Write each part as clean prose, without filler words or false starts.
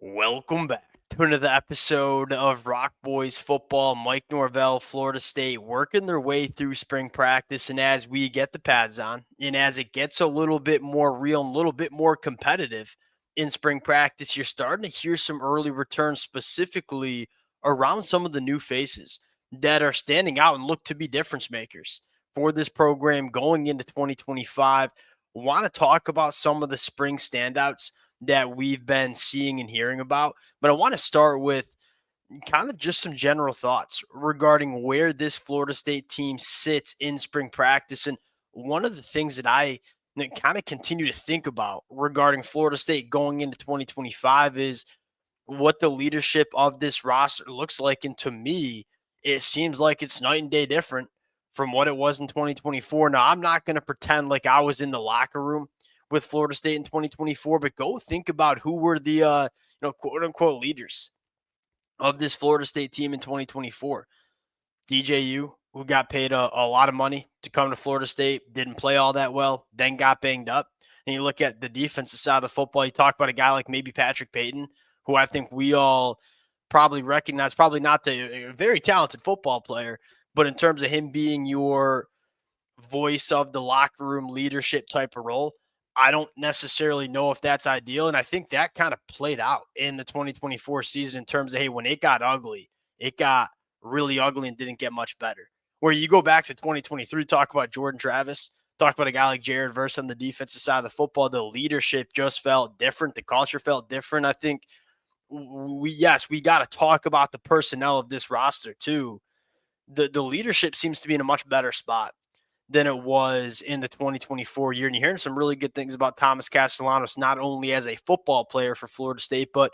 Welcome back to another episode of Rock Boys Football. Mike Norvell, Florida State, working their way through spring practice. And as we get the pads on, and as it gets a little bit more real and a little bit more competitive in spring practice, you're starting to hear some early returns, specifically around some of the new faces that are standing out and look to be difference makers for this program going into 2025. Want to talk about some of the spring standouts that we've been seeing and hearing about. But I want to start with kind of just some general thoughts regarding where this Florida State team sits in spring practice. And one of the things that I kind of continue to think about regarding Florida State going into 2025 is what the leadership of this roster looks like. And to me, it seems like it's night and day different from what it was in 2024. Now, I'm not going to pretend like I was in the locker room with Florida State in 2024, but go think about who were the quote unquote leaders of this Florida State team in 2024. DJU, who got paid a lot of money to come to Florida State, didn't play all that well, then got banged up. And you look at the defensive side of the football, you talk about a guy like maybe Patrick Payton, who I think we all probably recognize, probably not the very talented football player, but in terms of him being your voice of the locker room leadership type of role, I don't necessarily know if that's ideal. And I think that kind of played out in the 2024 season in terms of, hey, when it got ugly, it got really ugly and didn't get much better. Where you go back to 2023, talk about Jordan Travis, talk about a guy like Jared Verse on the defensive side of the football, the leadership just felt different. The culture felt different. I think we got to talk about the personnel of this roster too. The leadership seems to be in a much better spot than it was in the 2024 year. And you're hearing some really good things about Thomas Castellanos, not only as a football player for Florida State, but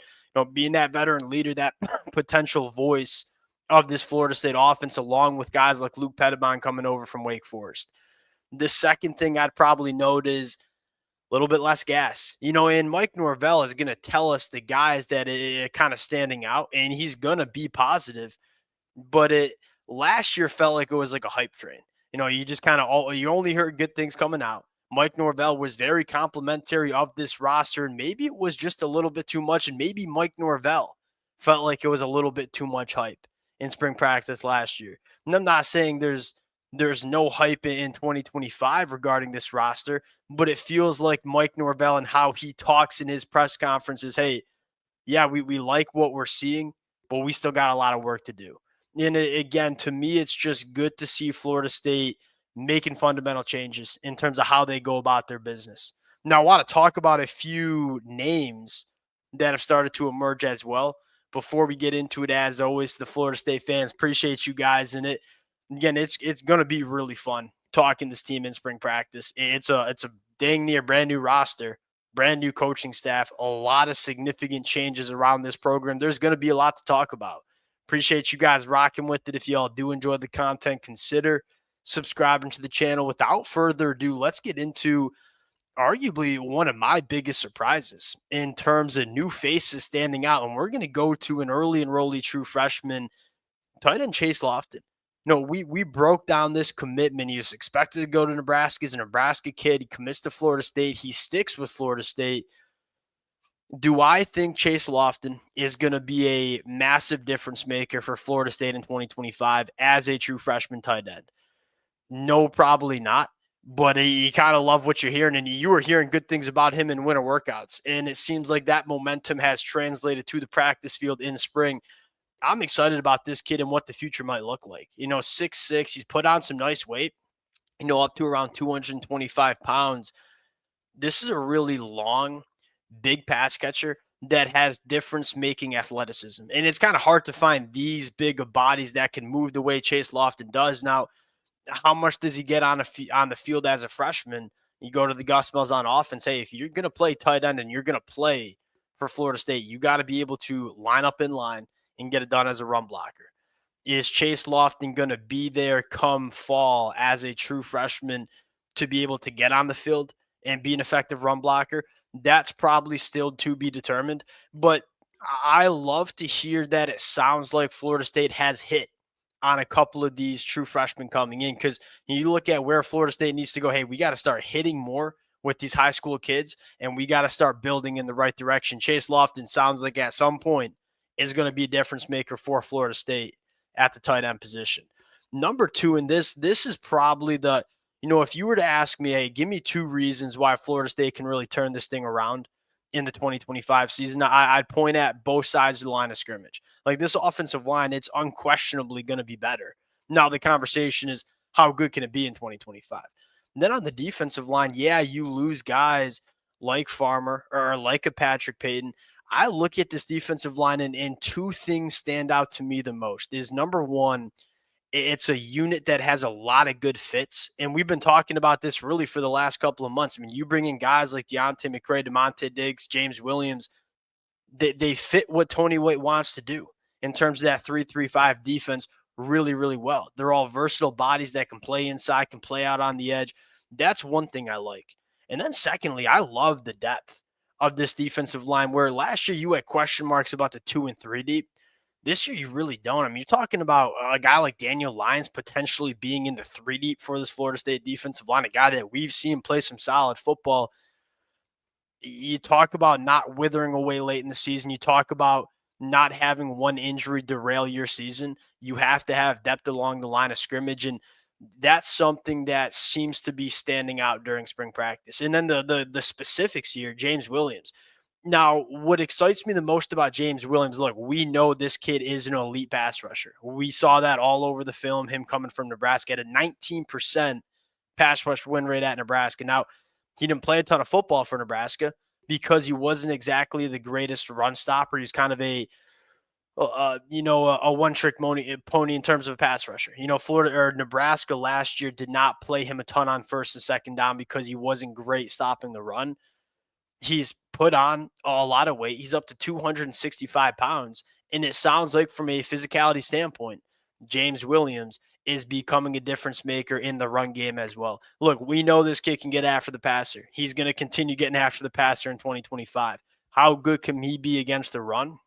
being that veteran leader, that potential voice of this Florida State offense, along with guys like Luke Pettibon coming over from Wake Forest. The second thing I'd probably note is a little bit less gas. And Mike Norvell is going to tell us the guys that are kind of standing out, and he's going to be positive. But last year felt like it was like a hype train. You just kind of you only heard good things coming out. Mike Norvell was very complimentary of this roster, and maybe it was just a little bit too much, and maybe Mike Norvell felt like it was a little bit too much hype in spring practice last year. And I'm not saying there's no hype in 2025 regarding this roster, but it feels like Mike Norvell and how he talks in his press conferences, hey, yeah, we like what we're seeing, but we still got a lot of work to do. And again, to me, it's just good to see Florida State making fundamental changes in terms of how they go about their business. Now, I want to talk about a few names that have started to emerge as well. Before we get into it, as always, the Florida State fans, appreciate you guys in it. Again, it's going to be really fun talking this team in spring practice. It's a dang near brand new roster, brand new coaching staff, a lot of significant changes around this program. There's going to be a lot to talk about. Appreciate you guys rocking with it. If y'all do enjoy the content, consider subscribing to the channel. Without further ado, let's get into arguably one of my biggest surprises in terms of new faces standing out. And we're going to go to an early enrollee true freshman, tight end Chase Lofton. We broke down this commitment. He was expected to go to Nebraska. He's a Nebraska kid. He commits to Florida State. He sticks with Florida State. Do I think Chase Lofton is going to be a massive difference maker for Florida State in 2025 as a true freshman tight end? No, probably not. But you kind of love what you're hearing, and you were hearing good things about him in winter workouts. And it seems like that momentum has translated to the practice field in spring. I'm excited about this kid and what the future might look like. 6'6", he's put on some nice weight, up to around 225 pounds. This is a really long, big pass catcher that has difference-making athleticism. And it's kind of hard to find these big of bodies that can move the way Chase Lofton does. Now, how much does he get on the field as a freshman? You go to the Gus Malzahn offense, hey, if you're going to play tight end and you're going to play for Florida State, you got to be able to line up in line and get it done as a run blocker. Is Chase Lofton going to be there come fall as a true freshman to be able to get on the field and be an effective run blocker? That's probably still to be determined. But I love to hear that it sounds like Florida State has hit on a couple of these true freshmen coming in, because you look at where Florida State needs to go. Hey, we got to start hitting more with these high school kids, and we got to start building in the right direction. Chase Lofton sounds like at some point is going to be a difference maker for Florida State at the tight end position. Number two, and this is probably the, if you were to ask me, hey, give me two reasons why Florida State can really turn this thing around in the 2025 season, I'd point at both sides of the line of scrimmage. Like this offensive line, it's unquestionably going to be better. Now the conversation is how good can it be in 2025? And then on the defensive line, yeah, you lose guys like Farmer or like a Patrick Payton. I look at this defensive line and two things stand out to me the most is number one, it's a unit that has a lot of good fits. And we've been talking about this really for the last couple of months. I mean, you bring in guys like Deontay McCray, DeMonte Diggs, James Williams, they fit what Tony White wants to do in terms of that 3-3-5 defense really, really well. They're all versatile bodies that can play inside, can play out on the edge. That's one thing I like. And then secondly, I love the depth of this defensive line where last year you had question marks about the 2 and 3 deep. This year, you really don't. I mean, you're talking about a guy like Daniel Lyons potentially being in the 3 deep for this Florida State defensive line, a guy that we've seen play some solid football. You talk about not withering away late in the season. You talk about not having one injury derail your season. You have to have depth along the line of scrimmage. And that's something that seems to be standing out during spring practice. And then the specifics here, James Williams. Now, what excites me the most about James Williams, look, we know this kid is an elite pass rusher. We saw that all over the film, him coming from Nebraska at a 19% pass rush win rate at Nebraska. Now, he didn't play a ton of football for Nebraska because he wasn't exactly the greatest run stopper. He's kind of a one-trick pony in terms of a pass rusher. Florida or Nebraska last year did not play him a ton on first and second down because he wasn't great stopping the run. He's put on a lot of weight. He's up to 265 pounds. And it sounds like from a physicality standpoint, James Williams is becoming a difference maker in the run game as well. Look, we know this kid can get after the passer. He's going to continue getting after the passer in 2025. How good can he be against the run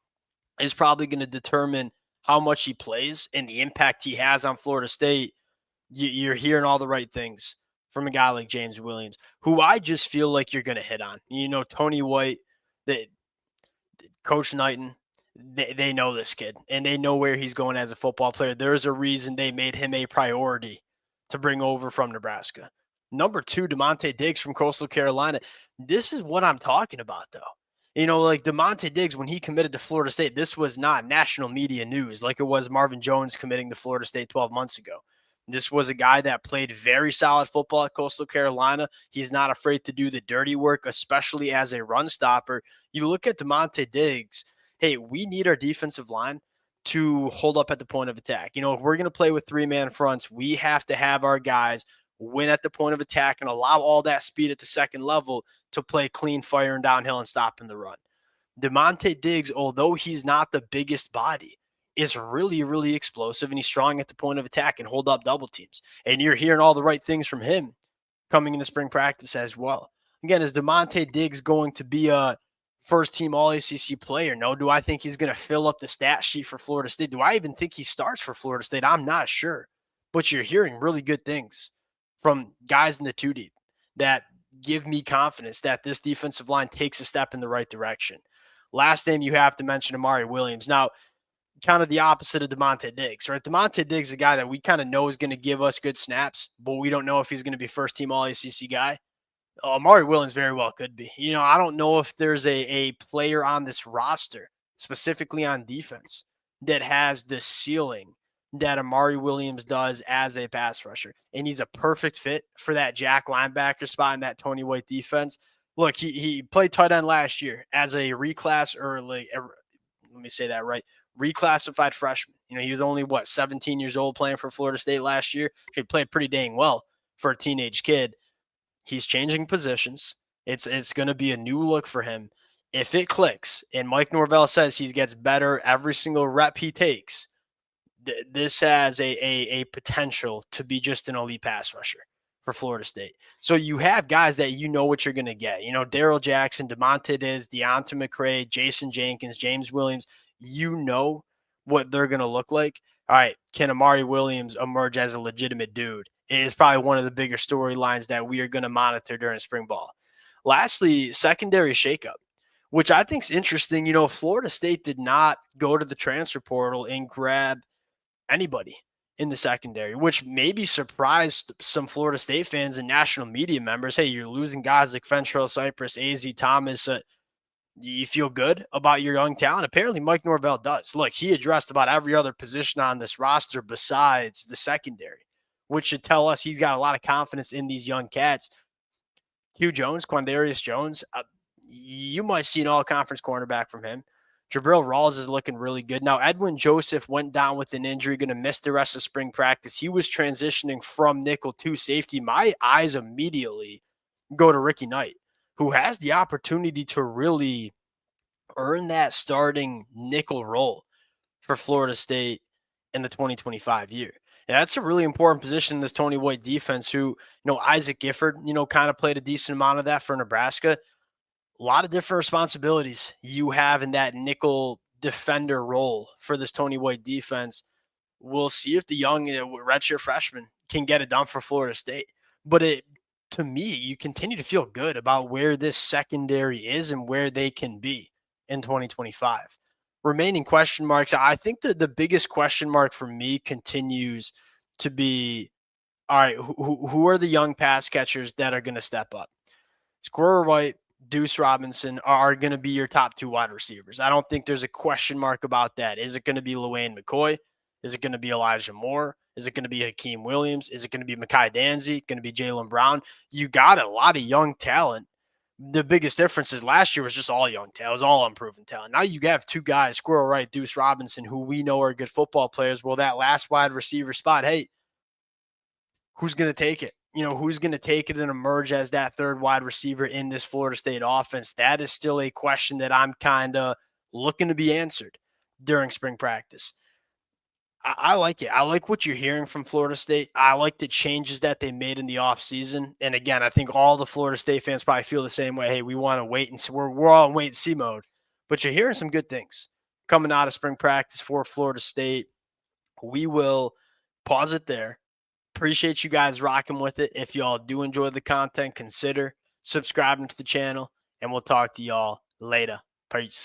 is probably going to determine how much he plays and the impact he has on Florida State. You're hearing all the right things from a guy like James Williams, who I just feel like you're going to hit on. Tony White, Coach Knighton, they know this kid, and they know where he's going as a football player. There's a reason they made him a priority to bring over from Nebraska. Number two, DeMonte Diggs from Coastal Carolina. This is what I'm talking about, though. Like DeMonte Diggs, when he committed to Florida State, this was not national media news like it was Marvin Jones committing to Florida State 12 months ago. This was a guy that played very solid football at Coastal Carolina. He's not afraid to do the dirty work, especially as a run stopper. You look at DeMonte Diggs, hey, we need our defensive line to hold up at the point of attack. If we're going to play with three-man fronts, we have to have our guys win at the point of attack and allow all that speed at the second level to play clean fire and downhill and stopping the run. DeMonte Diggs, although he's not the biggest body, is really, really explosive, and he's strong at the point of attack and hold up double teams. And you're hearing all the right things from him coming into spring practice as well. Again, is DeMonte Diggs going to be a first-team All-ACC player? No. Do I think he's going to fill up the stat sheet for Florida State? Do I even think he starts for Florida State? I'm not sure. But you're hearing really good things from guys in the two deep that give me confidence that this defensive line takes a step in the right direction. Last name you have to mention, Amari Williams. Now, kind of the opposite of DeMonte Diggs, right? DeMonte Diggs is a guy that we kind of know is going to give us good snaps, but we don't know if he's going to be first-team All-ACC guy. Amari Williams very well could be. I don't know if there's a player on this roster, specifically on defense, that has the ceiling that Amari Williams does as a pass rusher. And he's a perfect fit for that jack linebacker spot in that Tony White defense. Look, he played tight end last year as a reclass or let me say that right, reclassified freshman. He was only 17 years old playing for Florida State last year. He played pretty dang well for a teenage kid. He's changing positions. It's going to be a new look for him. If it clicks, and Mike Norvell says he gets better every single rep he takes, this has a potential to be just an elite pass rusher for Florida State. So you have guys that you know what you're going to get. Daryl Jackson, DeMonte Diggs, Deontay McCray, Jason Jenkins, James Williams. You know what they're going to look like. All right, can Amari Williams emerge as a legitimate dude? It is probably one of the bigger storylines that we are going to monitor during spring ball. Lastly, secondary shakeup, which I think is interesting. Florida State did not go to the transfer portal and grab anybody in the secondary, which maybe surprised some Florida State fans and national media members. Hey, you're losing guys like Fentrell Cypress, AZ Thomas. You feel good about your young talent? Apparently, Mike Norvell does. Look, he addressed about every other position on this roster besides the secondary, which should tell us he's got a lot of confidence in these young cats. Hugh Jones, Quandarius Jones, you might see an all-conference cornerback from him. Jabril Rawls is looking really good. Now, Edwin Joseph went down with an injury, going to miss the rest of spring practice. He was transitioning from nickel to safety. My eyes immediately go to Ricky Knight, who has the opportunity to really earn that starting nickel role for Florida State in the 2025 year. And that's a really important position in this Tony White defense, who, Isaac Gifford, kind of played a decent amount of that for Nebraska. A lot of different responsibilities you have in that nickel defender role for this Tony White defense. We'll see if the young redshirt freshman can get it done for Florida State. But to me, you continue to feel good about where this secondary is and where they can be in 2025. Remaining question marks, I think that the biggest question mark for me continues to be, all right, who are the young pass catchers that are going to step up? Squirrel White, Deuce Robinson are going to be your top two wide receivers. I don't think there's a question mark about that. Is it going to be LaWayne McCoy? Is it going to be Elijah Moore? Is it going to be Hakeem Williams? Is it going to be Mekhi Danzy? Going to be Jalen Brown? You got a lot of young talent. The biggest difference is last year was just all young talent. It was all unproven talent. Now you have two guys, Squirrel Wright, Deuce Robinson, who we know are good football players. Well, that last wide receiver spot, hey, who's going to take it? Who's going to take it and emerge as that third wide receiver in this Florida State offense? That is still a question that I'm kind of looking to be answered during spring practice. I like it. I like what you're hearing from Florida State. I like the changes that they made in the offseason. And again, I think all the Florida State fans probably feel the same way. Hey, we want to wait and see. We're all in wait and see mode. But you're hearing some good things coming out of spring practice for Florida State. We will pause it there. Appreciate you guys rocking with it. If y'all do enjoy the content, consider subscribing to the channel, and we'll talk to y'all later. Peace.